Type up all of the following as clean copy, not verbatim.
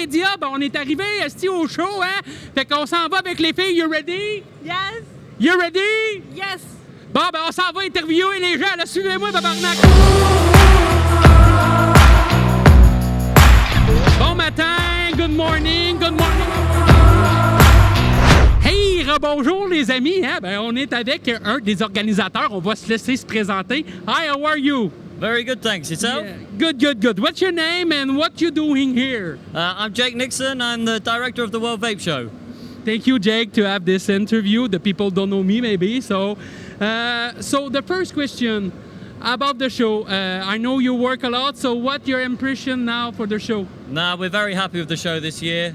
médias, ben, on est arrivé au show, hein? Fait qu'on s'en va avec les filles. You ready? Yes. You ready? Yes. Bon, ben, on s'en va interviewer les gens. Là, suivez-moi, tabarnak. Bon matin, good morning, good morning. Hey, bonjour les amis. Hein? Ben, on est avec un des organisateurs. On va se laisser se présenter. Hi, how are you? Very good, thanks. Yourself? Yeah. Good, good, good. What's your name and what you doing here? I'm Jake Nixon. I'm the director of the World Vape Show. Thank you, Jake, to have this interview. The people don't know me, maybe. So the first question about the show. I know you work a lot. So, what's your impression now for the show? We're very happy with the show this year.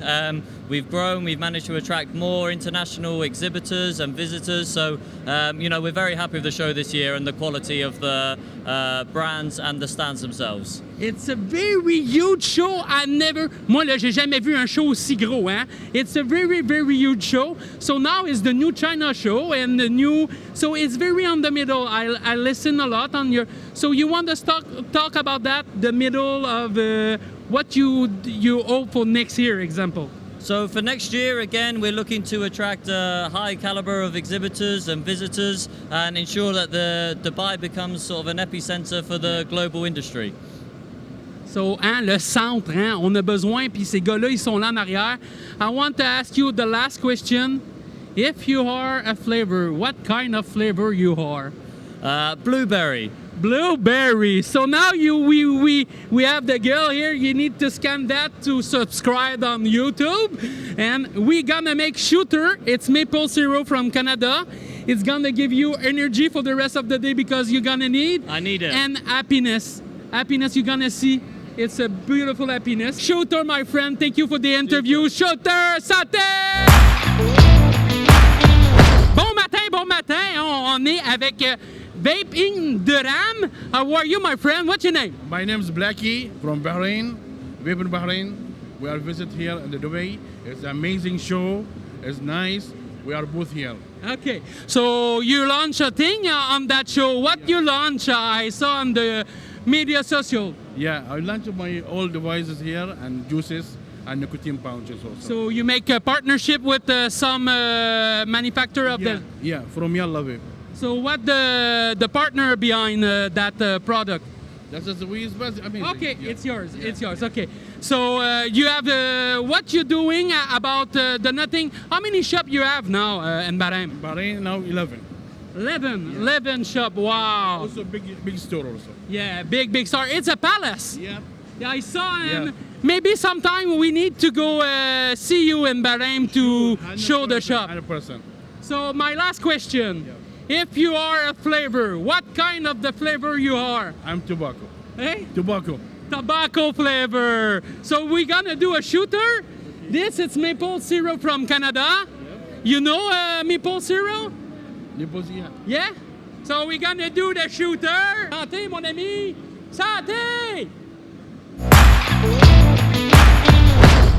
We've grown. We've managed to attract more international exhibitors and visitors. So, we're very happy with the show this year and the quality of the brands and the stands themselves. It's a very huge show. Moi, là, j'ai jamais vu un show aussi gros, hein? It's a very, very huge show. So now it's the new China show and so it's very on the middle. I listen a lot on your, so you want to talk about that, the middle of what you hope for next year, example? So for next year, again, we're looking to attract a high caliber of exhibitors and visitors and ensure that the Dubai becomes sort of an epicenter for the global industry. So, le centre, hein, on a besoin, puis ces gars-là, ils sont là en arrière. I want to ask you the last question. If you are a flavor, what kind of flavor you are? Blueberry. Blueberry. So now we have the girl here. You need to scan that to subscribe on YouTube. And we gonna make Shooter. It's maple syrup from Canada. It's gonna give you energy for the rest of the day because you're gonna need. I need it. And happiness. Happiness you're gonna see. It's a beautiful happiness. Shooter, my friend, thank you for the interview. Shooter, santé! Bon matin. On est avec Vaping Duram. How are you, my friend? What's your name? My name is Blackie from Bahrain. Vape in Bahrain. We are visit here in the Dubai. It's an amazing show. It's nice. We are both here. Okay. So you launch a thing on that show. What you launch? I saw on the media social. Yeah, I launched my all devices here and juices and nicotine pouches also. So you make a partnership with some manufacturer of yeah, the. yeah, from Yalla Vape. So what the partner behind that product? That's just we is amazing. Okay, yeah. it's yours. Yeah. It's yours. Okay. So you have what you're doing about the nothing. How many shop you have now in Bahrain? Bahrain now 11. 11 shop. Wow. Also big store also. Yeah, big store. It's a palace. Yeah. Yeah, I saw, and Yeah. maybe sometime we need to go see you in Bahrain to 100%, show the shop. 100%. So my last question: if you are a flavor, what kind of the flavor you are? I'm tobacco. Hey, Tobacco. tobacco flavor. So we're gonna do a shooter. This it's maple syrup from Canada. You know maple syrup? Yeah. Yeah. So we're gonna do the shooter. Santé, mon ami. Santé.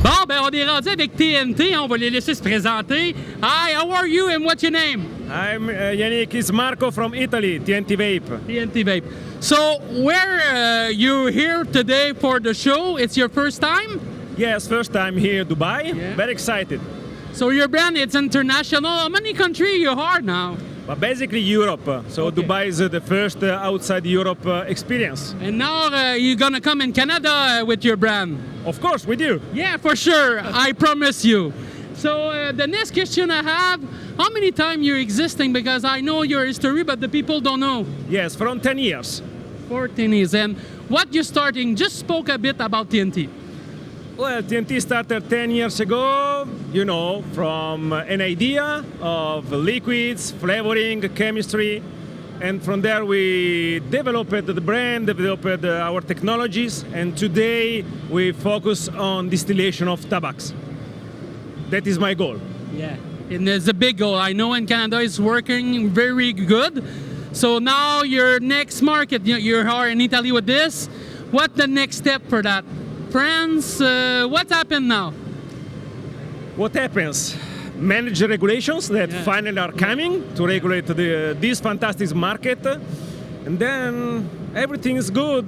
Bon, ben on est rendu avec TNT. On va les laisser se présenter. Hi, how are you and what's your name? I'm Yannick. It's Marco from Italy, TNT Vape. TNT Vape. So where you here today for the show? It's your first time? Yes, first time here in Dubai. Yeah. Very excited. So your brand, it's international. How many countries you are now? But basically Europe. So Okay. Dubai is the first outside Europe experience. And now you're gonna come in Canada with your brand. Of course, we do. Yeah, for sure. I promise you. So the next question I have, how many times you're existing? Because I know your history, but the people don't know. Yes, from 10 years. 14 years. And what you're starting, just spoke a bit about TNT. Well, TNT started 10 years ago, from an idea of liquids, flavoring, chemistry. And from there we developed the brand, developed our technologies, and today we focus on distillation of tobacco. That is my goal. Yeah. And it's a big goal. I know in Canada it's working very good. So now your next market, you are in Italy with this. What's the next step for that? France, what's happened now? What happens? Manage regulations that finally are coming to regulate this fantastic market, and then everything is good.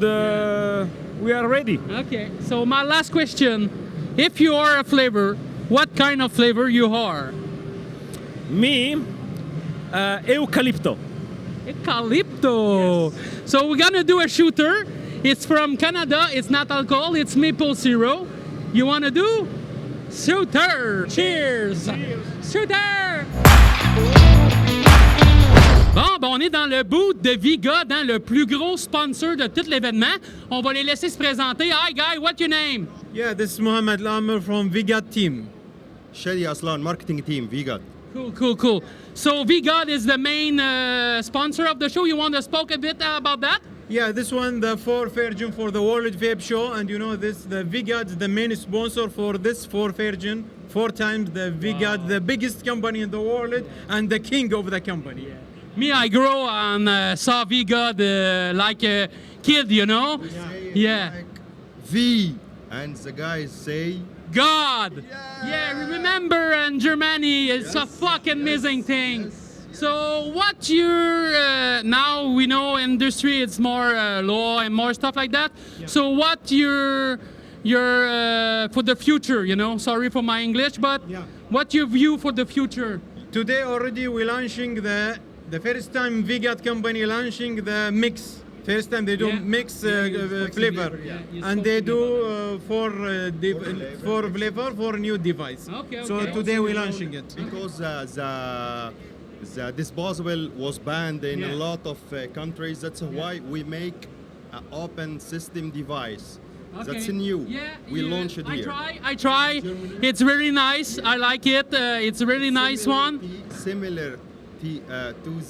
We are ready. Okay, so my last question. if you are a flavor, what kind of flavor you are? Me, eucalypto. Eucalypto. So we're gonna do a shooter. It's from Canada. It's not alcohol. It's maple syrup. You wanna do? Shooter. Cheers. Shooter. Bon, ben on est dans le booth de Vigod, hein, le plus gros sponsor de tout l'événement. On va les laisser se présenter. Hi, guy, what's your name? Yeah, this is Mohammed Lamer from Vigad team. Shadi Aslan, marketing team, Vigad. Cool. So Vigod is the main sponsor of the show. You want to speak a bit about that? Yeah, this one, the 4 Virgin for the World Vape Show, and you know this, the Vigad, the main sponsor for this 4 Virgin, 4 times the Vigad, the biggest company in the world, and the king of the company. Me, I grow on saw Vigod like a kid, you know? Yeah. Like V, and the guys say, God. Yeah, remember in Germany, it's a fucking amazing thing. So what your now we know industry, it's more law and more stuff like that. So what your for the future, you know? Sorry for my English, but what your view for the future? Today already we're launching the first time Vigad company launching the mix. First time they do mix flavor, and they do for flavor for new device. Okay. So today we're launching it. because the disposable was banned in a lot of countries. That's why we make an open system device. That's new. We launched it here. I try. It's really nice. I like it. It's a really nice one. Similar to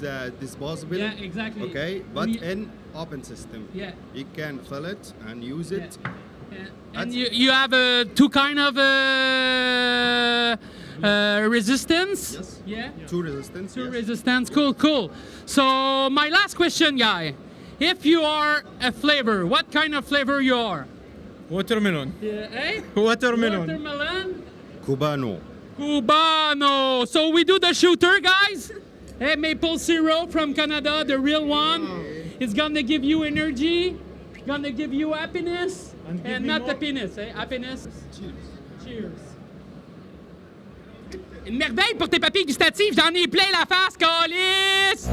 the disposable. Yeah, exactly. Okay, but in open system. Yeah. You can fill it and use it. And you have two kind of resistance. Yes. Yeah. Two resistance. Two yes. resistance. Cool. So my last question, guy. If you are a flavor, what kind of flavor you are? Watermelon. Eh? Watermelon. Watermelon. Cubano. Cubano. So we do the shooter, guys. Hey, maple syrup from Canada, the real one. It's gonna give you energy, gonna give you happiness, and not the penis, eh? Happiness. Cheers. Une merveille pour tes papilles gustatives, j'en ai plein la face, calice!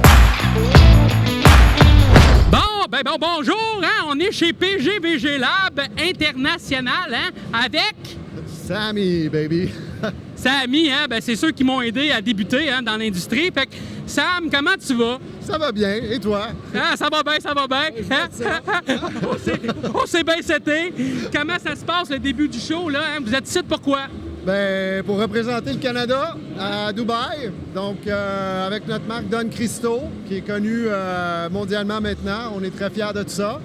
Bonjour, hein? On est chez PGVG Lab International, hein? Avec... Sammy, baby. Sammy, hein? Ben, c'est ceux qui m'ont aidé à débuter hein, dans l'industrie. Fait que, Sam, comment tu vas? Ça va bien, et toi? Ah, ça va bien. Hein? on s'est bien seté. Comment ça se passe le début du show, là? Hein? Vous êtes ici pourquoi? Ben, pour représenter le Canada à Dubaï, donc avec notre marque Don Cristo, qui est connue mondialement maintenant. On est très fiers de tout ça.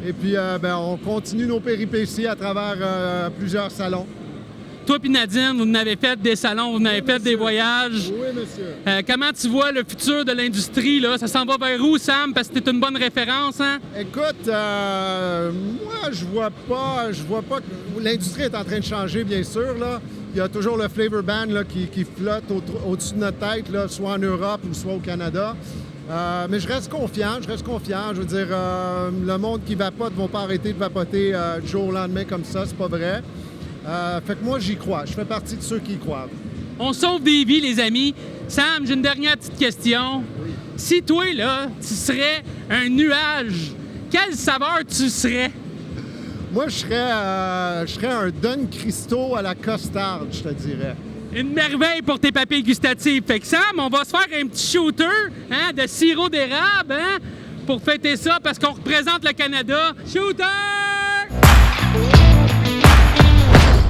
Et puis, ben, on continue nos péripéties à travers plusieurs salons. Toi et Nadine, vous en avez fait des salons, vous en avez fait des voyages. Oui, monsieur. Comment tu vois le futur de l'industrie, là? Ça s'en va vers où, Sam? Parce que t'es une bonne référence, hein? Écoute, moi, je vois pas que l'industrie est en train de changer, bien sûr, là. Il y a toujours le flavor ban là, qui flotte au-dessus de notre tête, là, soit en Europe ou soit au Canada. Mais je reste confiant. Je veux dire, le monde qui vapote ne va pas arrêter de vapoter du jour au lendemain comme ça, c'est pas vrai. Fait que moi, j'y crois. Je fais partie de ceux qui y croient. On sauve des vies, les amis. Sam, j'ai une dernière petite question. Oui. Si toi, là, tu serais un nuage, quelle saveur tu serais? Moi, je serais un Don Cristo à la costard, je te dirais. Une merveille pour tes papilles gustatives. Fait que Sam, on va se faire un petit shooter hein, de sirop d'érable hein, pour fêter ça parce qu'on représente le Canada. Shooter!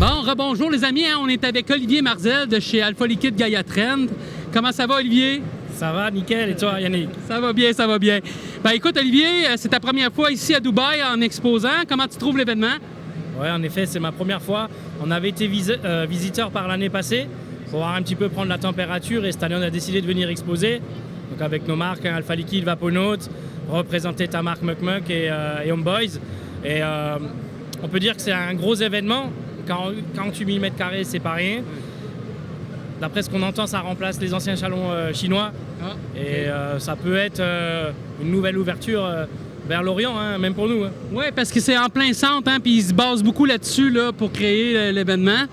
Bon, rebonjour les amis, hein, on est avec Olivier Marzel de chez Alpha Liquide Gaia Trend. Comment ça va, Olivier? Ça va, nickel. Et toi, Yannick? Ça va bien. Ben écoute, Olivier, c'est ta première fois ici à Dubaï en exposant. Comment tu trouves l'événement? Oui, en effet, c'est ma première fois. On avait été visiteur par l'année passée pour voir un petit peu prendre la température et cette année, on a décidé de venir exposer. Donc avec nos marques, hein, Alpha Liquide, Vaponaut, représenter ta marque Muck Muck et Homeboys. Et on peut dire que c'est un gros événement. 48 000 m², c'est pas rien. D'après ce qu'on entend, ça remplace les anciens salons chinois. Et ça peut être une nouvelle ouverture vers l'Orient, hein, même pour nous. Hein. Oui, parce que c'est en plein centre, hein, puis ils se basent beaucoup là-dessus là, pour créer l'événement.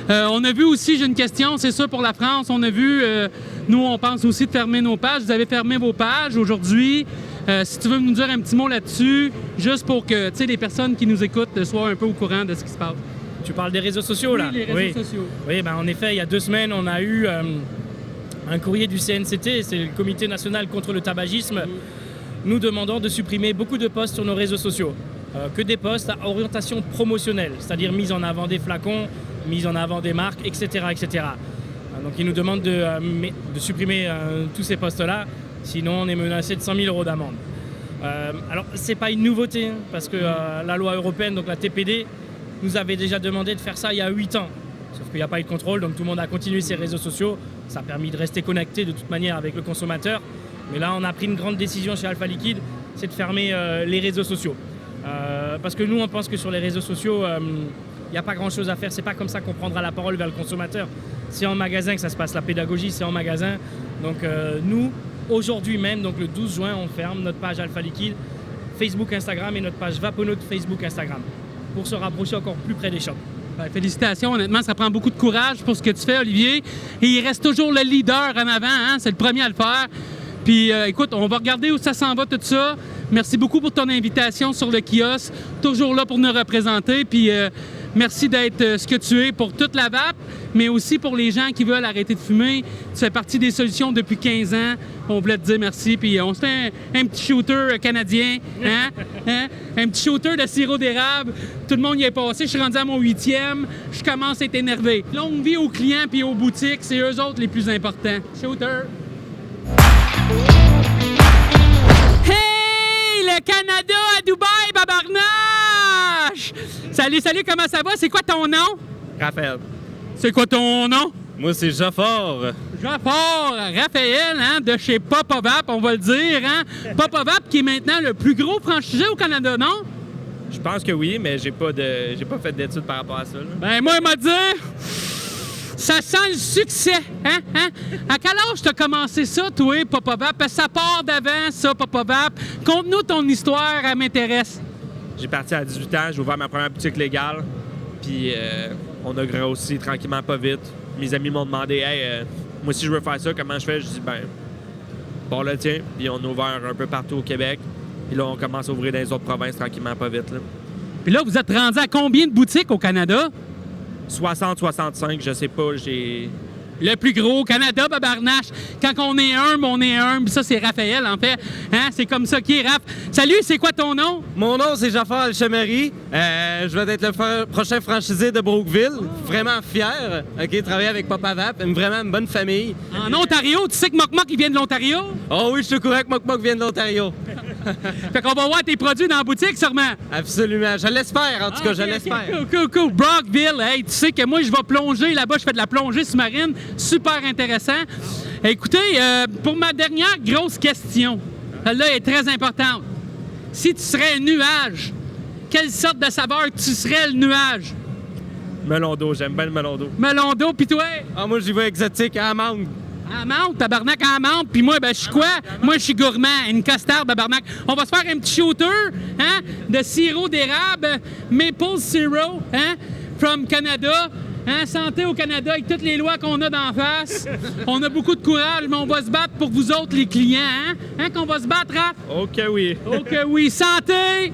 On a vu aussi, j'ai une question, c'est ça pour la France, on a vu, nous on pense aussi de fermer nos pages. Vous avez fermé vos pages aujourd'hui. Si tu veux nous dire un petit mot là-dessus, juste pour que les personnes qui nous écoutent soient un peu au courant de ce qui se passe. Tu parles des réseaux sociaux, là? Oui, les réseaux sociaux. Oui, ben, en effet, il y a 2 semaines, on a eu un courrier du CNCT, c'est le Comité national contre le tabagisme, nous demandant de supprimer beaucoup de posts sur nos réseaux sociaux. Que des posts à orientation promotionnelle, c'est-à-dire mise en avant des flacons, mise en avant des marques, etc. etc. Donc ils nous demandent de supprimer tous ces postes-là, sinon on est menacé de 100 000 € d'amende. Alors c'est pas une nouveauté, hein, parce que la loi européenne, donc la TPD, nous avait déjà demandé de faire ça il y a 8 ans. Sauf qu'il n'y a pas eu de contrôle, donc tout le monde a continué ses réseaux sociaux. Ça a permis de rester connecté de toute manière avec le consommateur. Mais là, on a pris une grande décision chez Alpha Liquide, c'est de fermer les réseaux sociaux. Parce que nous, on pense que sur les réseaux sociaux, il n'y a pas grand-chose à faire. C'est pas comme ça qu'on prendra la parole vers le consommateur. C'est en magasin que ça se passe, la pédagogie, c'est en magasin. Donc nous, aujourd'hui même, donc le 12 juin, on ferme notre page Alpha Liquide, Facebook, Instagram et notre page Vaponaut Facebook, Instagram, pour se rapprocher encore plus près des shops. Ben, félicitations, honnêtement, ça prend beaucoup de courage pour ce que tu fais, Olivier. Et il reste toujours le leader en avant, hein? C'est le premier à le faire. Puis écoute, on va regarder où ça s'en va, tout ça. Merci beaucoup pour ton invitation sur le kiosque. Toujours là pour nous représenter. Puis merci d'être ce que tu es pour toute la vape, mais aussi pour les gens qui veulent arrêter de fumer. Tu fais partie des solutions depuis 15 ans. On voulait te dire merci. Puis on se fait un petit shooter canadien. Hein? Hein? Un petit shooter de sirop d'érable. Tout le monde y est passé. Je suis rendu à mon 8e. Je commence à être énervé. Longue vie aux clients puis aux boutiques. C'est eux autres les plus importants. Shooter. Hey! Le Canada à Dubaï, babarnache! Salut, salut, comment ça va? C'est quoi ton nom? Raphaël. C'est quoi ton nom? Moi, c'est Jaffar. Jaffar, Raphaël, hein, de chez Papa Vape, on va le dire, hein? Papa Vape qui est maintenant le plus gros franchisé au Canada, non? Je pense que oui, mais j'ai pas fait d'études par rapport à ça. Là. Ben moi, il m'a dit... Ça sent le succès, hein? À quel âge t'as commencé ça, toi, Papa Vape? Parce que ça part d'avant, ça, Papa Vape. Conte-nous ton histoire, elle m'intéresse. J'ai parti à 18 ans, j'ai ouvert ma première boutique légale. Puis on a grossi tranquillement, pas vite. Mes amis m'ont demandé, hey, moi si je veux faire ça, comment je fais? Je dis, ben, bon le tien. Puis on a ouvert un peu partout au Québec. Puis là, on commence à ouvrir dans les autres provinces tranquillement, pas vite. Là. Puis là, vous êtes rendu à combien de boutiques au Canada? 60, 65, je sais pas, j'ai... Le plus gros au Canada, babarnache. Quand on est humble, ça, c'est Raphaël, en fait. Hein? C'est comme ça qui est, Raph. Salut, c'est quoi ton nom? Mon nom, c'est Jaffar Alchemery. Je vais être le prochain franchisé de Brookville. Vraiment fier. OK, travailler avec Papa Vape. Vraiment une bonne famille. En Ontario, tu sais que Moc Moc, il vient de l'Ontario? Oh oui, je suis au courant que Moc Moc vient de l'Ontario. Fait qu'on va voir tes produits dans la boutique, sûrement. Absolument. Je l'espère, en tout cas, je l'espère. Cool. Brockville, hey, tu sais que moi, je vais plonger là-bas. Je fais de la plongée sous-marine. Super intéressant. Écoutez, pour ma dernière grosse question, celle-là est très importante. Si tu serais un nuage, quelle sorte de saveur tu serais le nuage? Melon d'eau, j'aime bien le melon d'eau. Melon d'eau, pis toi? Ah, moi, j'y vais exotique, à amande. Amande, tabarnak à amande, puis moi, ben, je suis quoi? Moi, je suis gourmand, une costard, tabarnak. On va se faire un petit shooter, hein, de sirop d'érable, maple syrup, hein, from Canada. Hein, santé au Canada avec toutes les lois qu'on a d'en face. On a beaucoup de courage, mais on va se battre pour vous autres, les clients. Hein? Hein, qu'on va se battre, Raph? OK, oui. OK, oui. Santé!